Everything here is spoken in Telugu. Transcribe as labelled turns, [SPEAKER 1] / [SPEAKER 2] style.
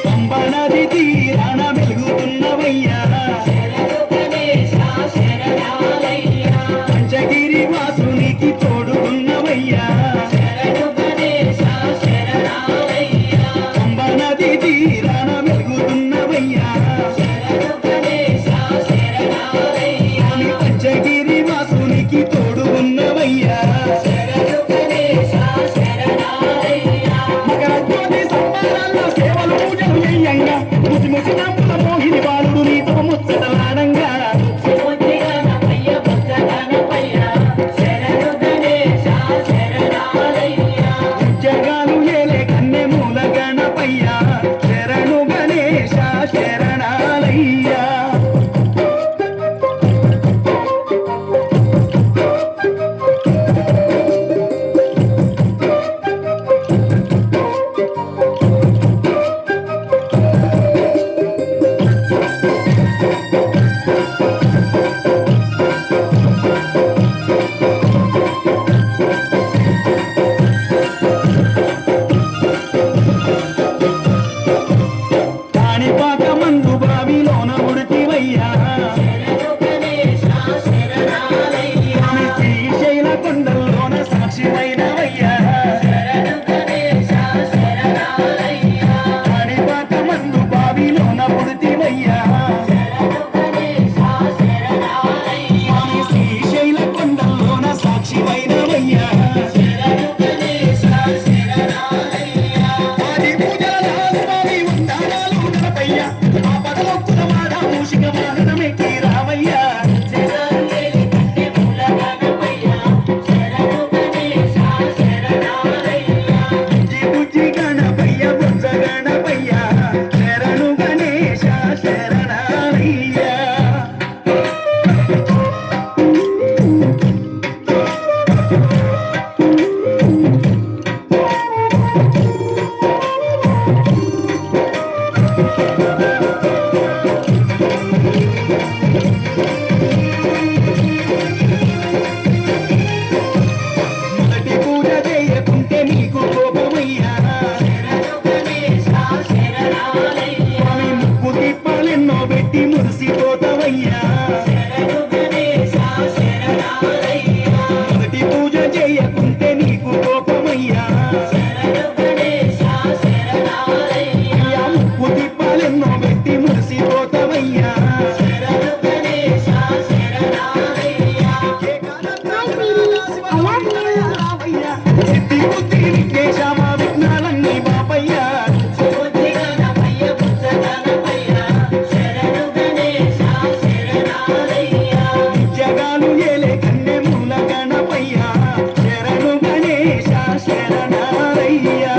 [SPEAKER 1] పంబనది తీరాన వెలుగుతున్నవయ్యా పంచగిరి వాసునికి తోడుకున్నవయ్యా పంబనది తీరాన వెలుగుతున్నవయ్యా పంచగిరి వాసునికి తోడుకున్నవయ్యా మకర జ్యోతి సంబరాల్లో సేవలు పూజలు చేయంగా ముసి ముసి నవ్వుల మోహిని బాలుడు నీతో ముచ్చటలాడంగా జగాలు ఏలే కన్నె మూల గణపయ్యా శరణు గణేశ శరణాలయ్యా కాణిపాక మందు బావిలోన ఉడితివయ్యా శ్రీశైల కొండల్లోన సాక్షివైనవయ్యా కాణిపాక మందు బావిలోన ఉడితివయ్యా శ్రీశైల కొండల్లోన సాక్షివైనవయ్యా ఆది పూజల స్వామి ఉండాలాలు గణపయ్యా ఆ పదలొక్కుల వాడ మూషిక వాహనమెక్కి రామయ్యా బుజ్జి బుజ్జి గణపయ్య బుజ్జ గణపయ్య శరణు గణేశ శరణాలయ్యా మొదటి పూజ చేయకుంటే నీకు కోపమయ్యా స్వామి ముక్కు తిప్పాలెన్నో పెట్టి మురిసిపోతావయ్యా మొదటి పూజ చేయకుంటే నీకు కోపమయ్యా అయ్యా ముక్కు తిప్పాలెన్నో పెట్టి మురిసిపోతావయ్యా సిద్ధి బుద్ధి విఘ్నేశమ విఘ్నాలన్నీ బాపయ్యా జగాలు ఏలే కన్నె మూల గణపయ్యా శరణు గణేశ శరణాలయ్యా